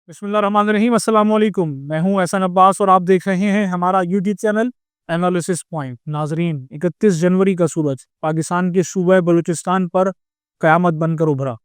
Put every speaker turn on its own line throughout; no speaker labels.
बिस्मिल्लाहिर्रहमानिर्रहीम। अस्सलाम वालेकुम। मैं हूं एहसन अब्बास और आप देख रहे हैं हमारा यूट्यूब चैनल एनालिसिस पॉइंट। नाजरीन, 31 जनवरी का सूरज पाकिस्तान के सूबे बलूचिस्तान पर कयामत बनकर उभरा।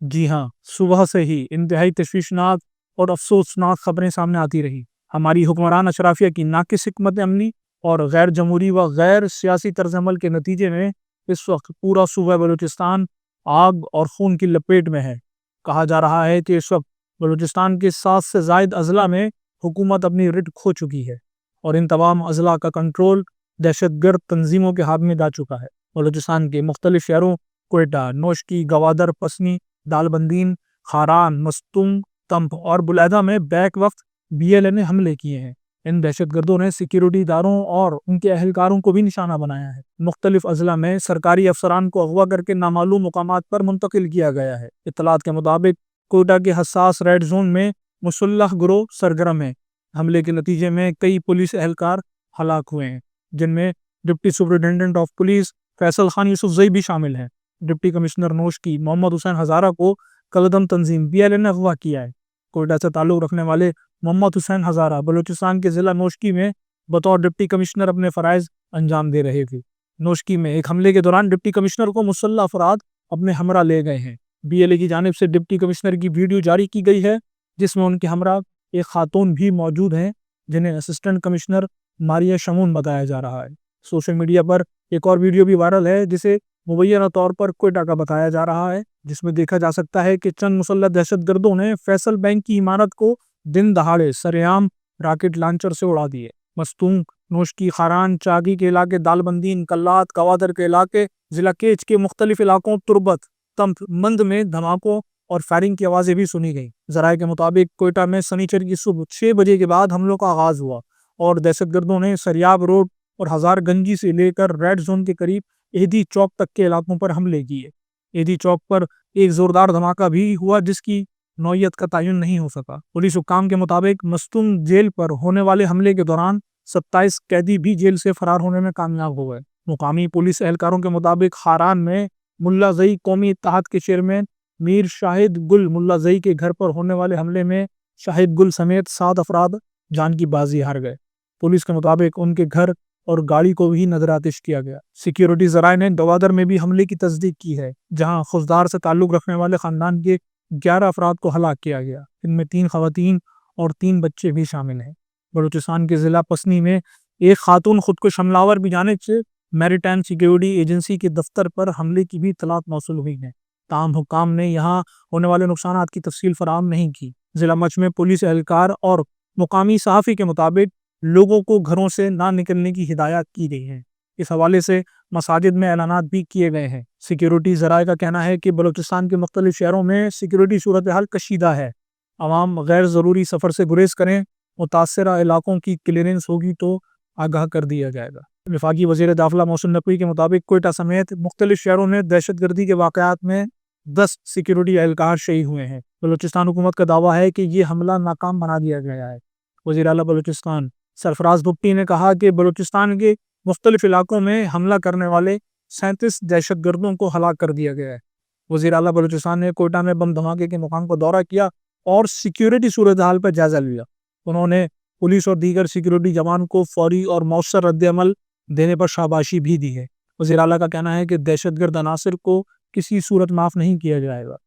जी हाँ, सुबह से ही इंतहाई तशवीशनाक और अफसोसनाक खबरें सामने आती रही। हमारी हुक्मरान अशराफिया की नाकिस हिकमत अमली और गैर जमहूरी व गैर सियासी तर्ज अमल के नतीजे में इस वक्त पूरा सूबा बलूचिस्तान आग और खून की लपेट में है। कहा जा रहा है कि इस वक्त बलूचिस्तान के 7 से ज़ायद अजला में हुकूमत अपनी रिट खो चुकी है और इन तमाम अजला का कंट्रोल दहशतगर्द तंजीमों के हाथ में जा चुका है। बलूचिस्तान के मुख्तलिफ शहरों कोयटा, नोशकी, गवादर, पसनी, दालबंदीन, खारान, मस्तूम, तंप और बुलैदा में बैक वक्त BLA ने हमले किए हैं। इन दहशतगर्दों ने सिक्योरिटी इदारों और उनके अहलकारों को भी निशाना बनाया है। मुख्तलिफ अजला में सरकारी अफसरान को अगवा करके नामालूम मुकामात पर मुंतकिल किया गया है। इत्तलात के मुताबिक कोयटा के हसास रेड जोन में मुसल्लह गिरोह सरगर्म है। हमले के नतीजे में कई पुलिस एहलकार हलाक हुए हैं, जिनमें deputy superintendent of police Faisal Khan Yousafzai भी शामिल हैं। डिप्टी कमिश्नर नोशकी मोहम्मद हुसैन हजारा को कलदम तंजीम BLA ने अगवा किया है। कोयटा से ताल्लुक रखने वाले मोहम्मद हुसैन हजारा बलूचिस्तान के ज़िला नोशकी में बतौर डिप्टी कमिश्नर अपने फ़राइज़ अंजाम दे रहे थे। नोशकी में एक हमले के दौरान डिप्टी कमिश्नर को मुसल्लह अफराद अपने हमरा ले गए हैं। BLA की जानिब से डिप्टी कमिश्नर की वीडियो जारी की गई है, जिसमें उनके हमरा एक खातून भी मौजूद हैं, जिन्हें असिस्टेंट कमिश्नर मारिया शमून बताया जा रहा है। सोशल मीडिया पर एक और वीडियो भी वायरल है, जिसे मुबैना तौर पर कोयटा का बताया जा रहा है, जिसमें देखा जा सकता है कि चंद मुसल्लह दहशतगर्दों ने फैसल बैंक की इमारत को दिन दहाड़े सरेआम रॉकेट लॉन्चर से उड़ा दिए। मस्तूम, नोशकी, खारान, चागी के इलाके, दालबंदीन, कल्लात, गवादर के इलाके, जिला केच के मुख्तलिफ इलाकों, तुरबत, तंप, मंद में धमाकों और फायरिंग की आवाज़ें भी सुनी गई। ज़राए के मुताबिक कोयटा में शनिचर की सुबह 6 बजे के बाद हमलों का आगाज़ हुआ और दहशतगर्दों ने सरियाब रोड और हज़ारगंजी से लेकर रेड जोन के करीब एहदी चौक तक के इलाकों पर हमले किए। एहदी चौक पर एक ज़ोरदार धमाका भी हुआ, जिसकी नौयत का तयन नहीं हो सका। पुलिस हुक्काम के मुताबिक मस्तूम जेल पर होने वाले हमले के दौरान 27 कैदी भी जेल से फरार होने में कामयाब हो गए। मुकामी पुलिस एहलकारों के मुताबिक खारान में मुल्ला जई कौमी इत्तेहाद के चेयरमैन मीर शाहिद गुल मुल्ला जई के घर पर होने वाले हमले में शाहिद गुल समेत 7 अफराद जान की बाजी हार गए। पुलिस के मुताबिक उनके घर और गाड़ी को भी नजर आतिश किया गया। सिक्योरिटी ज़राए ने गवादर में भी हमले की तस्दीक की है, जहां खुजदार से ताल्लुक रखने वाले खानदान के 11 अफराद को हलाक किया गया। इनमें 3 खवातीन और 3 बच्चे भी शामिल हैं। बलूचिस्तान के ज़िला पसनी में एक खातून खुद को हमलावर की जानिब से मैरीटाइम सिक्योरिटी एजेंसी के दफ्तर पर हमले की भी इत्तलात मौसूल हुई है। ताहम हुक्काम ने यहाँ होने वाले नुकसानात की तफसील फराहम नहीं की। ज़िला मच में पुलिस एहलकार और मुकामी सहाफ़ी के मुताबिक लोगों को घरों से ना निकलने की हिदायत की गई है। इस हवाले से मसाजिद में ऐलानात भी किए गए हैं। सिक्योरिटी ज़राए का कहना है कि बलूचिस्तान के मुख्तलिफ शहरों में सिक्योरिटी सूरत हाल कशीदा है। आवाम गैर ज़रूरी सफ़र से गुरेज करें। मुतासरा इलाकों की क्लियरेंस होगी तो आगाह कर दिया जाएगा। वफाकी वज़ीर दाखिला मोहसिन नकवी के मुताबिक कोयटा समेत मुख्तलिफ शहरों में दहशतगर्दी के वाक़यात में 10 सिक्योरिटी एहलकार शहीद हुए हैं। बलूचिस्तान हुकूमत का दावा है कि ये हमला नाकाम बना दिया गया है। वज़ीर आला बलूचिस्तान सरफराज भुट्टी ने कहा कि बलूचिस्तान के मुख्तलिफ इलाकों में हमला करने वाले 37 दहशतगर्दों को हलाक कर दिया गया है। वज़ीर आला बलूचिस्तान ने कोयटा में बम धमाके के मकाम का दौरा किया और सिक्योरिटी सूरत हाल पर जायजा लिया। उन्होंने पुलिस और दीगर सिक्योरिटी जवान को फौरी और मौसर रद्द-ए-अमल देने पर शाबाशी भी दी है। वज़ीर आला का कहना है कि दहशतगर्द अनासर को किसी सूरत माफ़ नहीं किया जाएगा।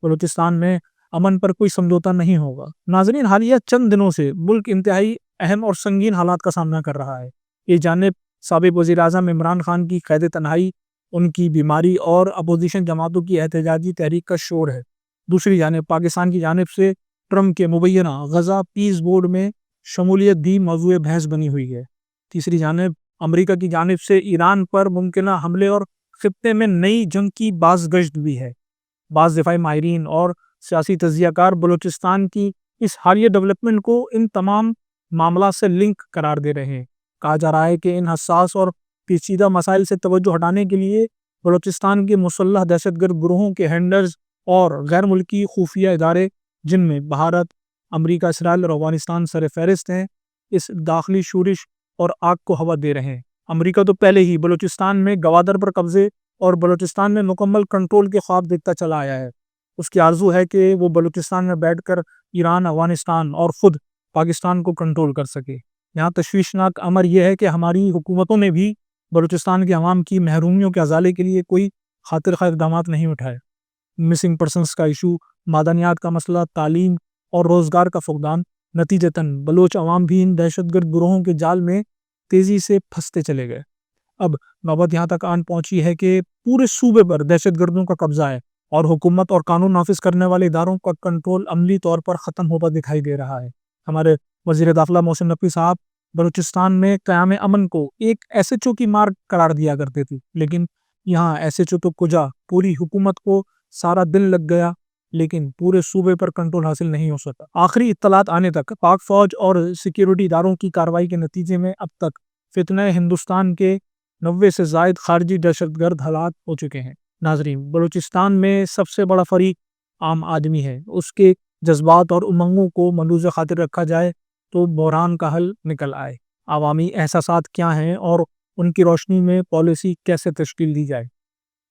बलूचिस्तान में अमन पर कोई समझौता नहीं होगा। नाज़रीन, हालिया चंद दिनों से मुल्क इंतहाई अहम और संगीन हालात का सामना कर रहा है। एक जानिब साबिक़ वज़ीर आज़म इमरान खान की क़ैद तन्हाई, उनकी बीमारी और अपोजिशन जमातों की एहतजाजी तहरीक का शोर है। दूसरी जानिब पाकिस्तान की जानिब से ट्रम्प के मुबैना गज़ा पीस बोर्ड में शमूलियत भी मौज़ूए बहस बनी हुई है। तीसरी जानिब अमरीका की जानिब से ईरान पर मुमकिना हमले और ख़ित्ते में नई जंग की बाज़गश्त भी है। बाज़ दिफ़ाई माहिरीन और सियासी तज्ज़ियाकार बलूचिस्तान की इस हालिया डेवलपमेंट को इन तमाम मामला से लिंक करार दे रहे हैं। कहा जा रहा है कि इन हसास और पेचीदा मसाइल से तवज्जो हटाने के लिए बलूचिस्तान के मुसल्लह दहशतगर्द ग्रोहों के हैंडलर्स और गैर मुल्की खुफिया इदारे, जिनमें भारत, अमरीका, इसराइल और अफ़गानिस्तान सर फ़हरिस्त हैं, इस दाखिली शूरिश और आग को हवा दे रहे हैं। अमरीका तो पहले ही बलूचिस्तान में गवादर पर कब्जे और बलूचिस्तान में मुकम्मल कंट्रोल के ख्वाब देखता चला आया है। اس کی آرزو ہے کہ وہ بلوچستان میں بیٹھ کر ایران، افغانستان اور خود پاکستان کو کنٹرول کر سکے۔ یہاں تشویشناک امر یہ ہے کہ ہماری حکومتوں نے بھی بلوچستان کے عوام کی محرومیوں کے ازالے کے لیے کوئی خاطر خواہ اقدامات نہیں اٹھائے۔ مسنگ پرسنس کا ایشو، معدنیات کا مسئلہ، تعلیم اور روزگار کا فقدان، نتیجتاً بلوچ عوام بھی ان دہشت گرد گروہوں کے جال میں تیزی سے پھنستے چلے گئے۔ اب نوبت یہاں تک آن پہنچی ہے کہ پورے صوبے پر دہشت گردوں کا قبضہ ہے اور حکومت اور قانون نافذ کرنے والے اداروں کا کنٹرول عملی طور پر ختم ہوتا دکھائی دے رہا ہے۔ ہمارے وزیر داخلہ محسن نقوی صاحب بلوچستان میں قیام امن کو ایک ایس ایچ او کی مارک قرار دیا کرتے تھے، لیکن یہاں ایس ایچ او تو کجا، پوری حکومت کو سارا دن لگ گیا لیکن پورے صوبے پر کنٹرول حاصل نہیں ہو سکا۔ آخری اطلاعات آنے تک پاک فوج اور سیکیورٹی اداروں کی کارروائی کے نتیجے میں اب تک فتنہ ہندوستان کے 90 سے زائد خارجی دہشت گرد ہلاک ہو چکے ہیں۔ ناظرین، بلوچستان میں سب سے بڑا فریق عام آدمی ہے۔ اس کے جذبات اور امنگوں کو ملحوظ خاطر رکھا جائے تو بحران کا حل نکل آئے۔ عوامی احساسات کیا ہیں اور ان کی روشنی میں پالیسی کیسے تشکیل دی جائے۔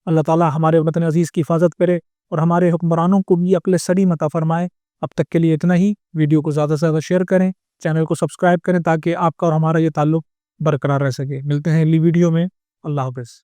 اللہ تعالیٰ ہمارے وطن عزیز کی حفاظت کرے اور ہمارے حکمرانوں کو بھی عقل سلیم عطا فرمائے۔ اب تک کے لیے اتنا ہی۔ ویڈیو کو زیادہ سے زیادہ شیئر کریں، چینل کو سبسکرائب کریں تاکہ آپ کا اور ہمارا یہ تعلق برقرار رہ سکے۔ ملتے ہیں اگلی ویڈیو میں۔ اللہ حافظ۔